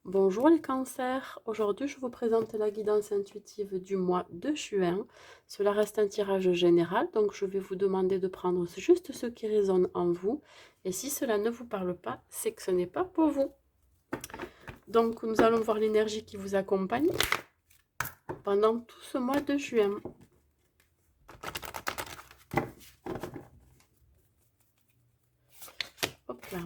Bonjour les cancers, aujourd'hui je vous présente la guidance intuitive du mois de juin. Cela reste un tirage général, donc je vais vous demander de prendre juste ce qui résonne en vous. Et si cela ne vous parle pas, c'est que ce n'est pas pour vous. Donc nous allons voir l'énergie qui vous accompagne pendant tout ce mois de juin. Hop là.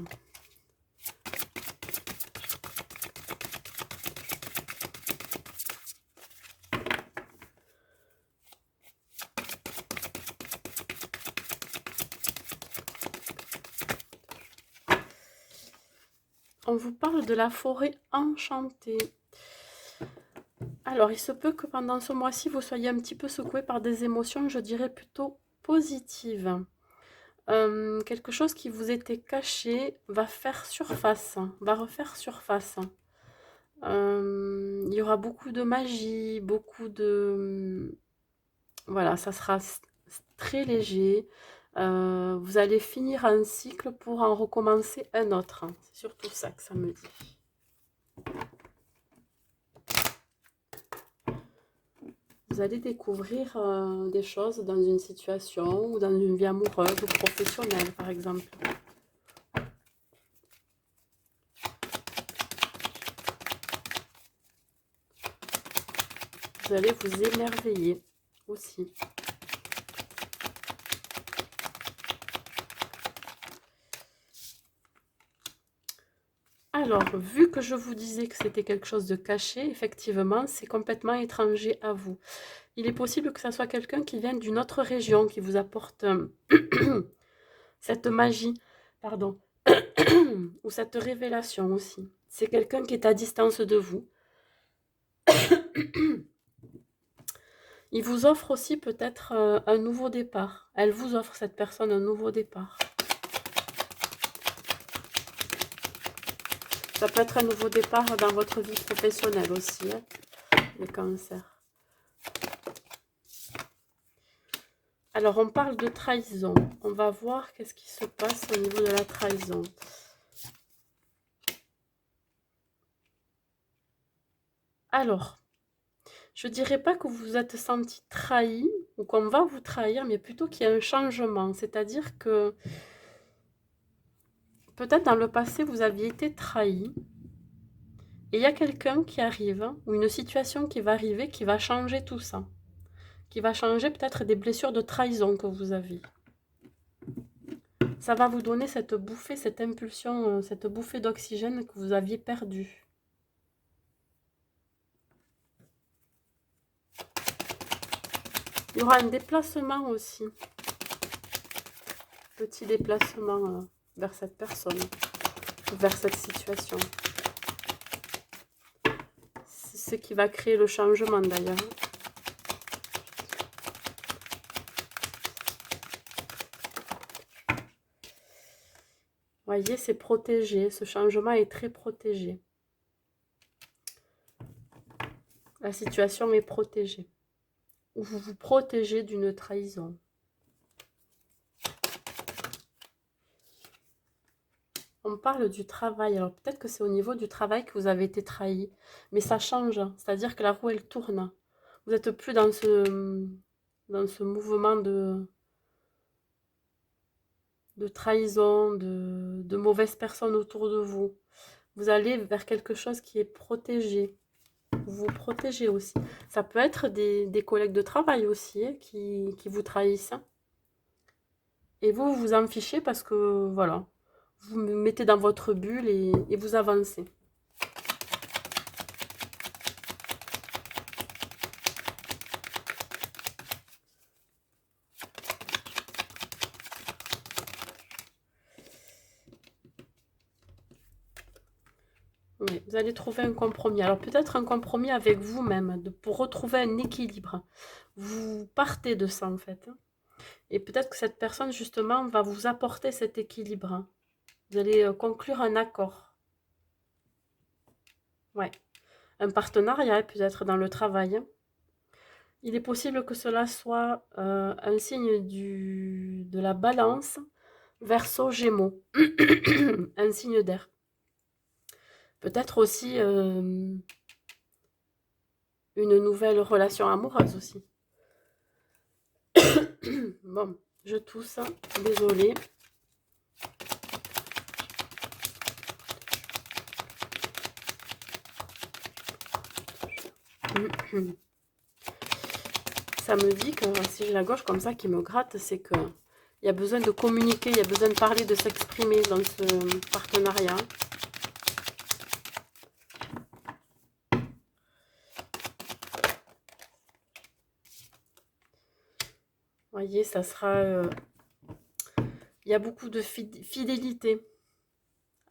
On vous parle de la forêt enchantée. Alors, il se peut que pendant ce mois-ci, vous soyez un petit peu secoué par des émotions, je dirais plutôt positives. Quelque chose qui vous était caché va faire surface, va refaire surface. Il y aura beaucoup de magie, beaucoup de... Voilà, ça sera très léger. Vous allez finir un cycle pour en recommencer un autre. C'est surtout ça que ça me dit. Vous allez découvrir des choses dans une situation ou dans une vie amoureuse ou professionnelle, par exemple. Vous allez vous émerveiller aussi. Alors, vu que je vous disais que c'était quelque chose de caché, effectivement, c'est complètement étranger à vous. Il est possible que ça soit quelqu'un qui vient d'une autre région, qui vous apporte cette magie, pardon, ou cette révélation aussi. C'est quelqu'un qui est à distance de vous. Il vous offre aussi peut-être un nouveau départ. Elle vous offre, cette personne, un nouveau départ. Ça peut être un nouveau départ dans votre vie professionnelle aussi, hein, le cancer. Alors, on parle de trahison. On va voir qu'est-ce qui se passe au niveau de la trahison. Alors, je ne dirais pas que vous vous êtes senti trahi ou qu'on va vous trahir, mais plutôt qu'il y a un changement. C'est-à-dire que peut-être dans le passé, vous aviez été trahi. Et il y a quelqu'un qui arrive, ou une situation qui va arriver, qui va changer tout ça. Qui va changer peut-être des blessures de trahison que vous aviez. Ça va vous donner cette bouffée, cette impulsion, cette bouffée d'oxygène que vous aviez perdue. Il y aura un déplacement aussi. Petit déplacement vers cette personne, vers cette situation. C'est ce qui va créer le changement d'ailleurs. Voyez, c'est protégé. Ce changement est très protégé. La situation est protégée. Ou vous vous protégez d'une trahison. On parle du travail. Alors peut-être que c'est au niveau du travail que vous avez été trahi. Mais ça change. C'est-à-dire que la roue, elle tourne. Vous n'êtes plus dans ce mouvement de trahison, de mauvaises personnes autour de vous. Vous allez vers quelque chose qui est protégé. Vous vous protégez aussi. Ça peut être des collègues de travail aussi hein, qui vous trahissent. Et vous, vous en fichez parce que, voilà, vous me mettez dans votre bulle et vous avancez. Oui, vous allez trouver un compromis. Alors peut-être un compromis avec vous-même pour retrouver un équilibre. Vous partez de ça en fait. Hein. Et peut-être que cette personne justement va vous apporter cet équilibre. Hein. Vous allez conclure un accord. Ouais. Un partenariat peut-être dans le travail. Hein. Il est possible que cela soit un signe de la balance, Verseau, Gémeaux, un signe d'air. Peut-être aussi une nouvelle relation amoureuse aussi. Bon, je tousse, désolée. Ça me dit que si j'ai la gauche comme ça qui me gratte, c'est que il y a besoin de communiquer, il y a besoin de parler, de s'exprimer dans ce partenariat. Voyez, ça sera... il y a beaucoup de fidélité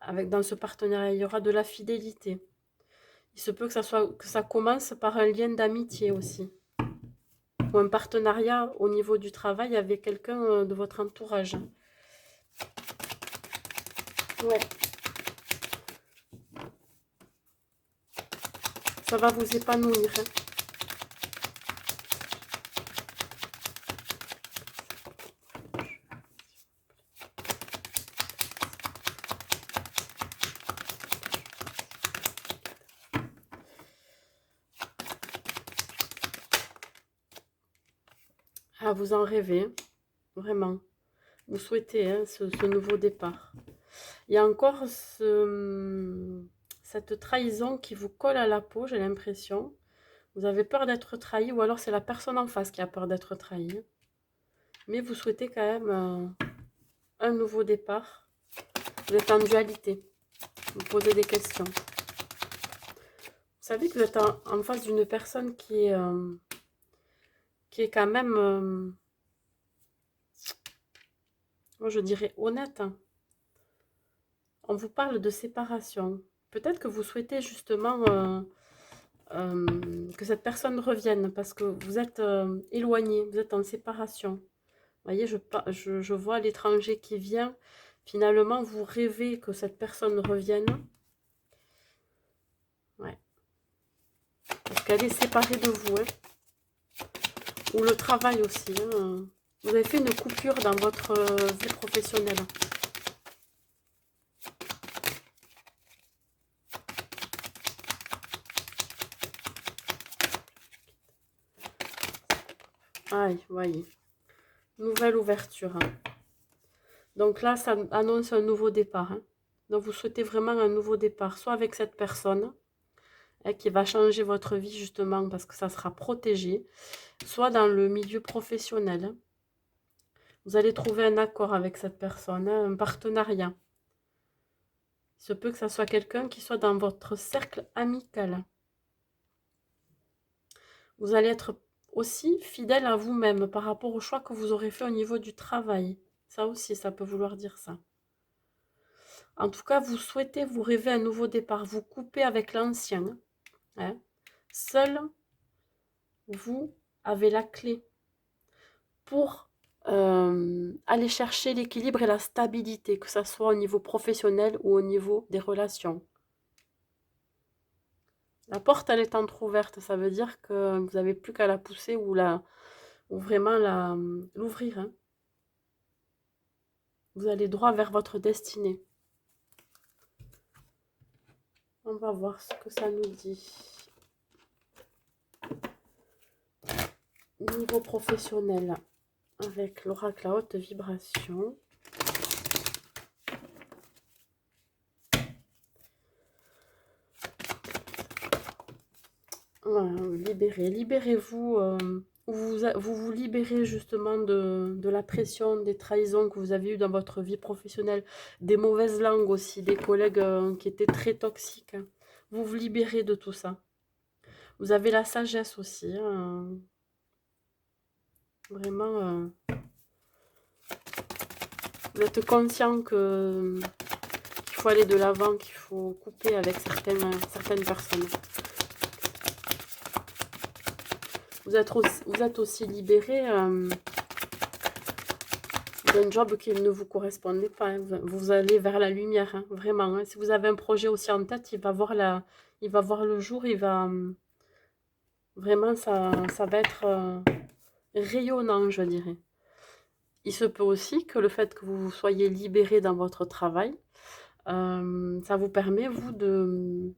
dans ce partenariat. Il y aura de la fidélité. Il se peut que ça commence par un lien d'amitié aussi. Ou un partenariat au niveau du travail avec quelqu'un de votre entourage. Ouais. Ça va vous épanouir. Hein. Ah, vous en rêvez, vraiment. Vous souhaitez hein, ce nouveau départ. Il y a encore cette trahison qui vous colle à la peau, j'ai l'impression. Vous avez peur d'être trahi, ou alors c'est la personne en face qui a peur d'être trahie. Mais vous souhaitez quand même un nouveau départ. Vous êtes en dualité. Vous posez des questions. Vous savez que vous êtes en face d'une personne qui est quand même, moi je dirais, honnête. On vous parle de séparation. Peut-être que vous souhaitez justement que cette personne revienne parce que vous êtes éloigné, vous êtes en séparation. Vous voyez, je vois l'étranger qui vient. Finalement, vous rêvez que cette personne revienne. Ouais. Parce qu'elle est séparée de vous. Hein. Ou le travail aussi. Hein. Vous avez fait une coupure dans votre vie professionnelle. Aïe, voyez. Nouvelle ouverture. Hein. Donc là, ça annonce un nouveau départ. Hein. Donc vous souhaitez vraiment un nouveau départ, soit avec cette personne qui va changer votre vie justement parce que ça sera protégé, soit dans le milieu professionnel. Hein. Vous allez trouver un accord avec cette personne, hein, un partenariat. Il se peut que ça soit quelqu'un qui soit dans votre cercle amical. Vous allez être aussi fidèle à vous-même par rapport au choix que vous aurez fait au niveau du travail. Ça aussi, ça peut vouloir dire ça. En tout cas, vous souhaitez vous rêver un nouveau départ, vous couper avec l'ancien. Hein. Seul, vous avez la clé pour aller chercher l'équilibre et la stabilité, que ce soit au niveau professionnel ou au niveau des relations. La porte, elle est entrouverte, ça veut dire que vous n'avez plus qu'à la pousser ou vraiment l'ouvrir. Hein. Vous allez droit vers votre destinée. On va voir ce que ça nous dit. Niveau professionnel, avec l'oracle à haute vibration. Voilà, libérez-vous. Vous libérez justement de la pression, des trahisons que vous avez eues dans votre vie professionnelle, des mauvaises langues aussi, des collègues qui étaient très toxiques. Hein. Vous vous libérez de tout ça. Vous avez la sagesse aussi. Hein. Vraiment, vous êtes conscient qu'il faut aller de l'avant, qu'il faut couper avec certaines personnes. Vous êtes aussi libéré d'un job qui ne vous correspondait pas. Hein. Vous allez vers la lumière, hein, vraiment. Hein. Si vous avez un projet aussi en tête, il va voir le jour, vraiment, ça va être rayonnant, je dirais. Il se peut aussi que le fait que vous soyez libéré dans votre travail Ça vous permet, vous, de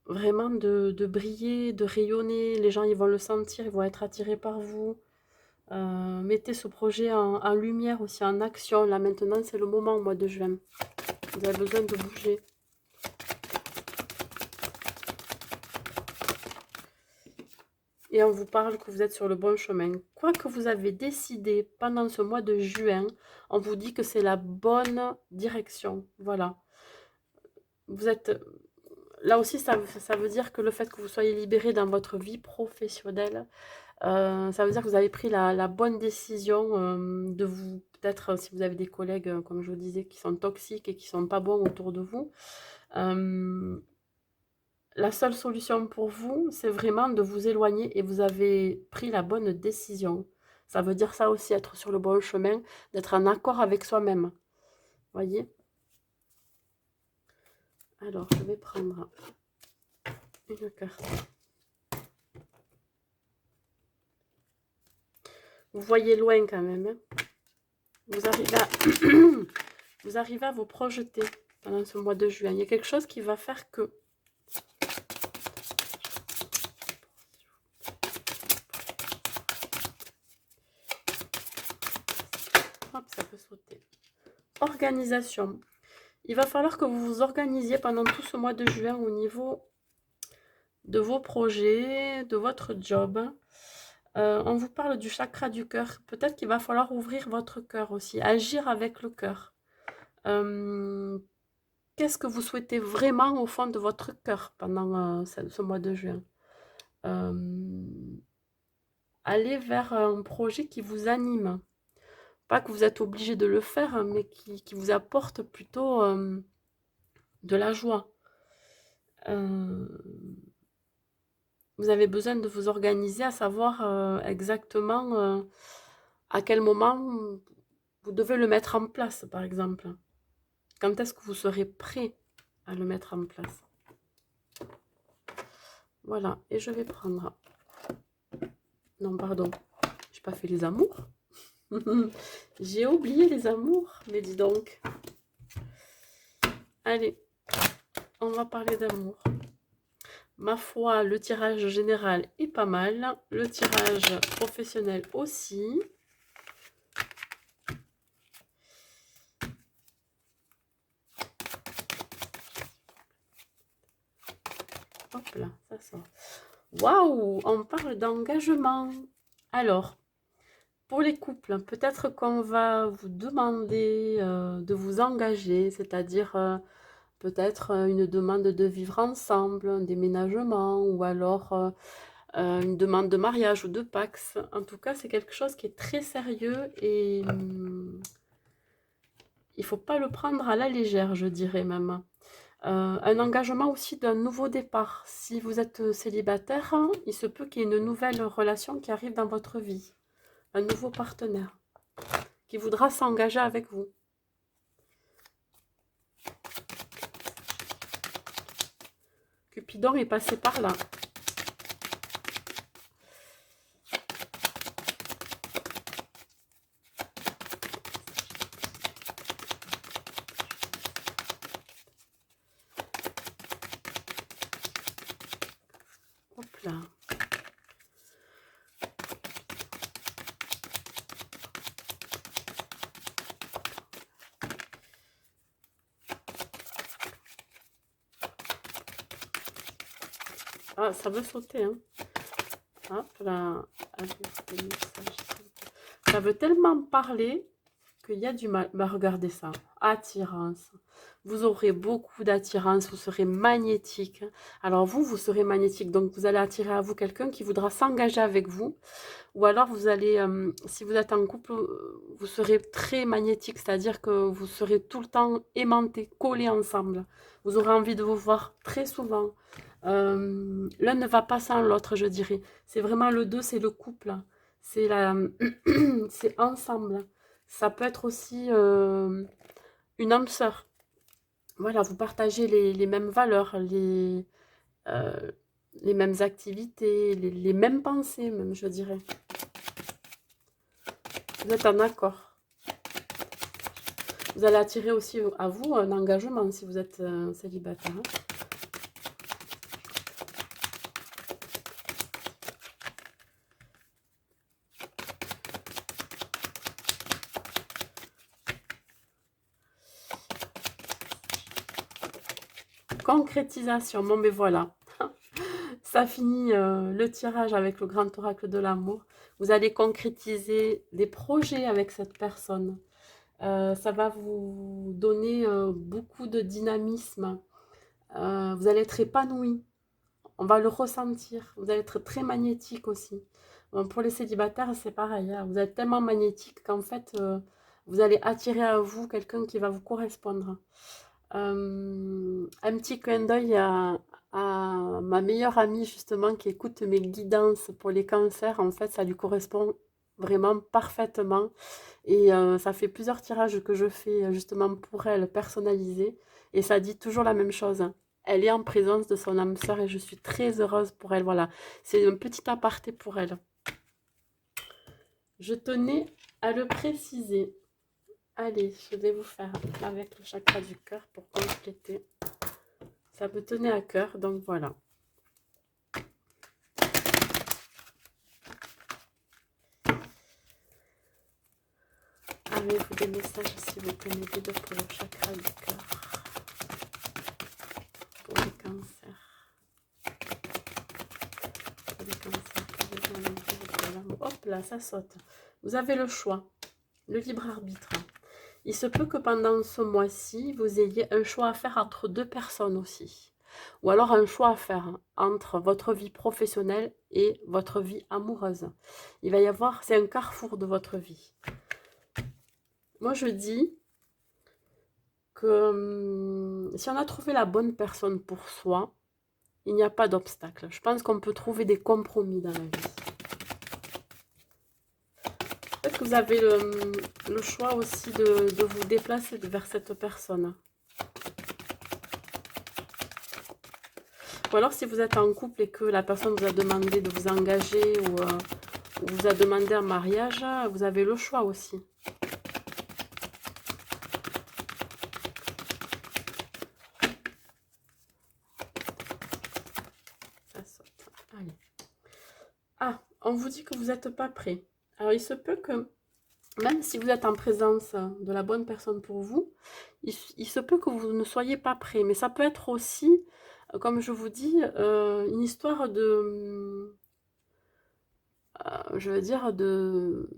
vraiment de briller, de rayonner. Les gens, ils vont le sentir, ils vont être attirés par vous. Mettez ce projet en lumière aussi, en action. Là, maintenant, c'est le moment au mois de juin. Vous avez besoin de bouger. Et on vous parle que vous êtes sur le bon chemin. Quoi que vous avez décidé pendant ce mois de juin, on vous dit que c'est la bonne direction. Voilà. Vous êtes... Là aussi, ça veut dire que le fait que vous soyez libéré dans votre vie professionnelle, ça veut dire que vous avez pris la bonne décision de vous... Peut-être si vous avez des collègues, comme je vous disais, qui sont toxiques et qui sont pas bons autour de vous, la seule solution pour vous, c'est vraiment de vous éloigner et vous avez pris la bonne décision. Ça veut dire ça aussi, être sur le bon chemin, d'être en accord avec soi-même. Voyez? Alors, je vais prendre une carte. Vous voyez loin quand même. Hein? Vous arrivez à... vous arrivez à vous projeter pendant ce mois de juin. Il y a quelque chose qui va faire que... Hop, ça peut sauter. Organisation. Il va falloir que vous vous organisiez pendant tout ce mois de juin au niveau de vos projets, de votre job. On vous parle du chakra du cœur. Peut-être qu'il va falloir ouvrir votre cœur aussi, agir avec le cœur. Qu'est-ce que vous souhaitez vraiment au fond de votre cœur pendant ce mois de juin? Allez vers un projet qui vous anime. Pas que vous êtes obligé de le faire, mais qui vous apporte plutôt de la joie. Vous avez besoin de vous organiser, à savoir exactement à quel moment vous devez le mettre en place, par exemple. Quand est-ce que vous serez prêt à le mettre en place? Voilà, et je vais prendre... Non, pardon, j'ai pas fait les amours. J'ai oublié les amours, mais dis donc. Allez, on va parler d'amour. Ma foi, le tirage général est pas mal. Le tirage professionnel aussi. Hop là, ça sort. Waouh, on parle d'engagement. Alors, pour les couples, peut-être qu'on va vous demander de vous engager, c'est-à-dire peut-être une demande de vivre ensemble, un déménagement, ou alors une demande de mariage ou de Pax. En tout cas, c'est quelque chose qui est très sérieux et il ne faut pas le prendre à la légère, je dirais même. Un engagement aussi d'un nouveau départ. Si vous êtes célibataire, il se peut qu'il y ait une nouvelle relation qui arrive dans votre vie. Un nouveau partenaire qui voudra s'engager avec vous. Cupidon est passé par là. Hop là. Ah, ça veut sauter, hein. Hop là. Ça veut tellement parler qu'il y a du mal. Bah, regardez ça. Attirance. Vous aurez beaucoup d'attirance. Vous serez magnétique. Alors vous serez magnétique. Donc vous allez attirer à vous quelqu'un qui voudra s'engager avec vous. Ou alors vous allez, si vous êtes en couple, vous serez très magnétique. C'est-à-dire que vous serez tout le temps aimantés, collés ensemble. Vous aurez envie de vous voir très souvent. L'un ne va pas sans l'autre, je dirais. C'est vraiment le deux, c'est le couple. C'est c'est ensemble. Ça peut être aussi une âme sœur. Voilà, vous partagez les mêmes valeurs, euh, les mêmes activités, les mêmes pensées, même, je dirais. Vous êtes en accord. Vous allez attirer aussi à vous un engagement si vous êtes célibataire. Hein. Concrétisation, bon mais voilà. Ça finit le tirage avec le grand oracle de l'amour. Vous allez concrétiser des projets avec cette personne. Ça va vous donner beaucoup de dynamisme. Vous allez être épanoui. On va le ressentir. Vous allez être très magnétique aussi. Bon, pour les célibataires, c'est pareil. Hein. Vous êtes tellement magnétique qu'en fait, vous allez attirer à vous quelqu'un qui va vous correspondre. Un petit clin d'œil à ma meilleure amie justement qui écoute mes guidances pour les cancers. En fait, ça lui correspond vraiment parfaitement. Et ça fait plusieurs tirages que je fais justement pour elle, personnalisés. Et ça dit toujours la même chose. Elle est en présence de son âme sœur et je suis très heureuse pour elle. Voilà, c'est un petit aparté pour elle. Je tenais à le préciser. Allez, je vais vous faire avec le chakra du cœur pour compléter. Ça me tenait à cœur, donc voilà. Avez-vous des messages si vous tenez des deux pour le chakra du cœur? Pour les cancers. Pour les cancers. Hop là, ça saute. Vous avez le choix, le libre arbitre. Il se peut que pendant ce mois-ci, vous ayez un choix à faire entre deux personnes aussi. Ou alors un choix à faire entre votre vie professionnelle et votre vie amoureuse. Il va y avoir, c'est un carrefour de votre vie. Moi, je dis que si on a trouvé la bonne personne pour soi, il n'y a pas d'obstacle. Je pense qu'on peut trouver des compromis dans la vie. Peut-être que vous avez le choix aussi de vous déplacer vers cette personne. Ou alors si vous êtes en couple et que la personne vous a demandé de vous engager ou vous a demandé un mariage, vous avez le choix aussi. Ça saute. Allez. Ah, on vous dit que vous n'êtes pas prêt. Alors il se peut que, même si vous êtes en présence de la bonne personne pour vous, il se peut que vous ne soyez pas prêt. Mais ça peut être aussi, comme je vous dis, une histoire de... je veux dire, de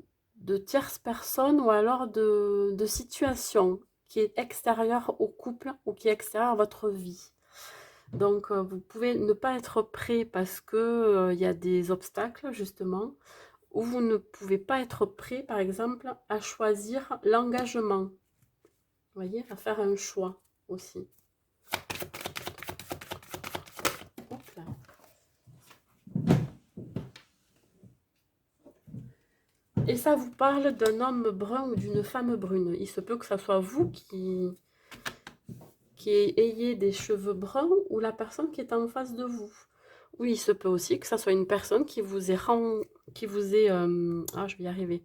tierces personnes ou alors de situation qui est extérieure au couple ou qui est extérieure à votre vie. Donc, vous pouvez ne pas être prêt parce que y a des obstacles, justement, ou vous ne pouvez pas être prêt, par exemple, à choisir l'engagement. Vous voyez, à faire un choix aussi. Hop là. Et ça vous parle d'un homme brun ou d'une femme brune. Il se peut que ce soit vous qui ayez des cheveux bruns ou la personne qui est en face de vous. Oui, il se peut aussi que ça soit une personne qui vous ait je vais y arriver,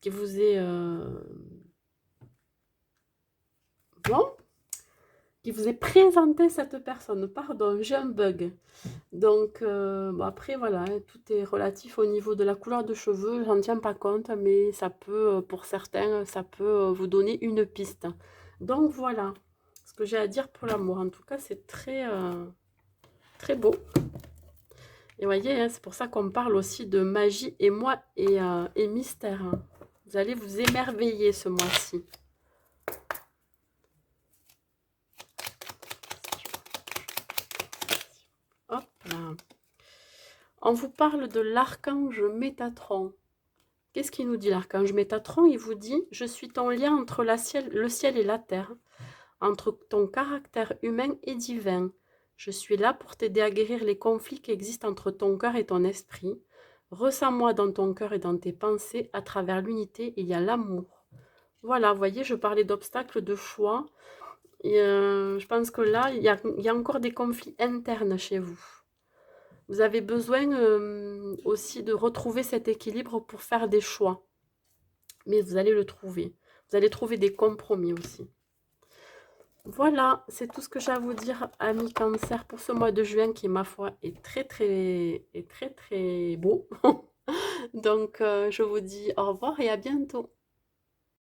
qui vous ait bon, qui vous ait présenté cette personne. Pardon, j'ai un bug. Donc bon, après voilà, hein, tout est relatif au niveau de la couleur de cheveux. J'en tiens pas compte, mais ça peut, pour certains, ça peut vous donner une piste. Donc voilà ce que j'ai à dire pour l'amour. En tout cas, c'est très très beau. Et vous voyez, hein, c'est pour ça qu'on parle aussi de magie et mystère. Hein. Vous allez vous émerveiller ce mois-ci. Hop là. On vous parle de l'archange Métatron. Qu'est-ce qu'il nous dit l'archange Métatron? Il vous dit, je suis ton lien entre le ciel et la terre, entre ton caractère humain et divin. Je suis là pour t'aider à guérir les conflits qui existent entre ton cœur et ton esprit. Ressens-moi dans ton cœur et dans tes pensées. À travers l'unité, il y a l'amour. Voilà, vous voyez, je parlais d'obstacles, de choix. Et, je pense que là, il y a encore des conflits internes chez vous. Vous avez besoin aussi de retrouver cet équilibre pour faire des choix. Mais vous allez le trouver. Vous allez trouver des compromis aussi. Voilà, c'est tout ce que j'ai à vous dire, amis Cancer, pour ce mois de juin qui, ma foi, est très, très beau. Donc, je vous dis au revoir et à bientôt.